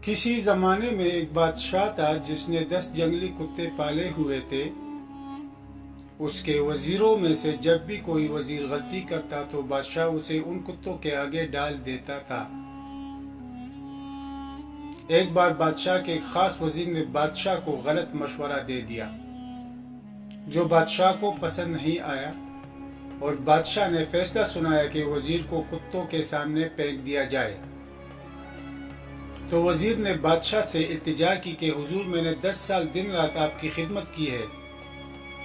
کسی زمانے میں ایک بادشاہ تھا جس نے 10 جنگلی کتے پالے ہوئے تھے۔ اس کے وزیروں میں سے جب بھی کوئی وزیر غلطی کرتا تو بادشاہ اسے ان کتوں کے آگے ڈال دیتا تھا۔ ایک بار بادشاہ کے ایک خاص وزیر نے بادشاہ کو غلط مشورہ دے دیا جو بادشاہ کو پسند نہیں آیا، اور بادشاہ نے فیصلہ سنایا کہ وزیر کو کتوں کے سامنے پھینک دیا جائے۔ تو وزیر نے بادشاہ سے التجا کی کہ حضور، میں نے 10 سال دن رات آپ کی خدمت کی ہے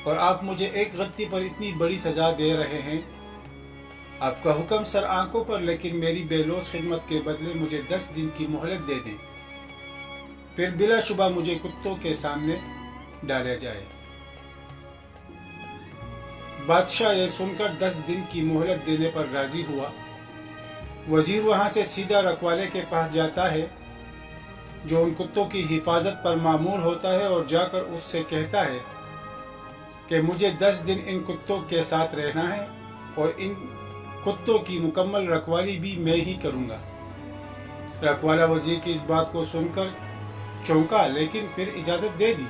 اور آپ مجھے ایک غلطی پر اتنی بڑی سزا دے رہے ہیں۔ آپ کا حکم سر آنکھوں پر، لیکن میری بے لوث خدمت کے بدلے مجھے 10 دن کی مہلت دے دیں، پھر بلا شبہ مجھے کتوں کے سامنے ڈالا جائے۔ بادشاہ یہ سن کر 10 دن کی مہلت دینے پر راضی ہوا۔ وزیر وہاں سے سیدھا رکھوالے کے پاس جاتا ہے جو ان کتوں کی حفاظت پر مامور ہوتا ہے، اور جا کر اس سے کہتا ہے کہ مجھے 10 دن ان کتوں کے ساتھ رہنا ہے اور ان کتوں کی مکمل رکھوالی بھی میں ہی کروں گا۔ رکھوالا وزیر کی اس بات کو سن کر چونکا، لیکن پھر اجازت دے دی۔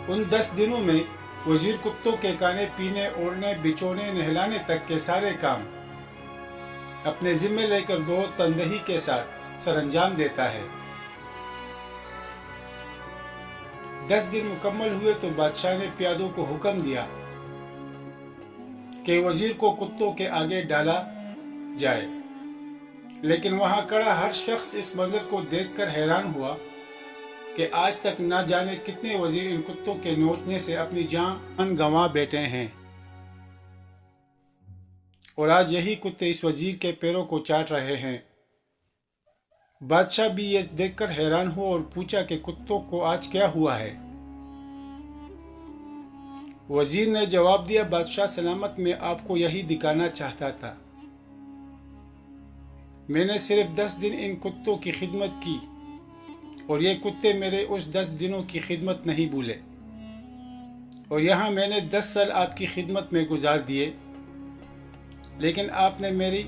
ان 10 دنوں میں وزیر کتوں کے کھانے پینے، اوڑھنے، بچھونے، نہلانے تک کے سارے کام اپنے ذمہ لے کر بہت تندہی کے ساتھ سر انجام دیتا ہے۔ 10 دن مکمل ہوئے تو بادشاہ نے پیادوں کو حکم دیا کہ وزیر کو کتوں کے آگے ڈالا جائے، لیکن وہاں کھڑا ہر شخص اس منظر کو دیکھ کر حیران ہوا کہ آج تک نہ جانے کتنے وزیر ان کتوں کے نوچنے سے اپنی جان گنوا بیٹھے ہیں، اور آج یہی کتے اس وزیر کے پیروں کو چاٹ رہے ہیں۔ بادشاہ بھی یہ دیکھ کر حیران ہوا اور پوچھا کہ کتوں کو آج کیا ہوا ہے؟ وزیر نے جواب دیا، بادشاہ سلامت، میں آپ کو یہی دکھانا چاہتا تھا۔ میں نے صرف 10 دن ان کتوں کی خدمت کی اور یہ کتے میرے اس 10 دنوں کی خدمت نہیں بھولے، اور یہاں میں نے 10 سال آپ کی خدمت میں گزار دیے، لیکن آپ نے میری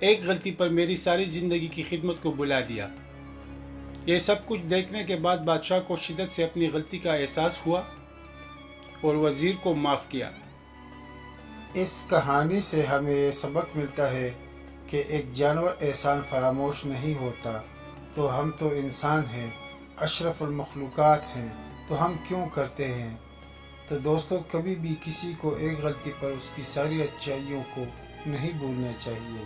ایک غلطی پر میری ساری زندگی کی خدمت کو بھلا دیا۔ یہ سب کچھ دیکھنے کے بعد بادشاہ کو شدت سے اپنی غلطی کا احساس ہوا اور وزیر کو معاف کیا۔ اس کہانی سے ہمیں یہ سبق ملتا ہے کہ ایک جانور احسان فراموش نہیں ہوتا، تو ہم تو انسان ہیں، اشرف المخلوقات ہیں، تو ہم کیوں کرتے ہیں؟ تو دوستو، کبھی بھی کسی کو ایک غلطی پر اس کی ساری اچھائیوں کو نہیں بھولنا چاہیے۔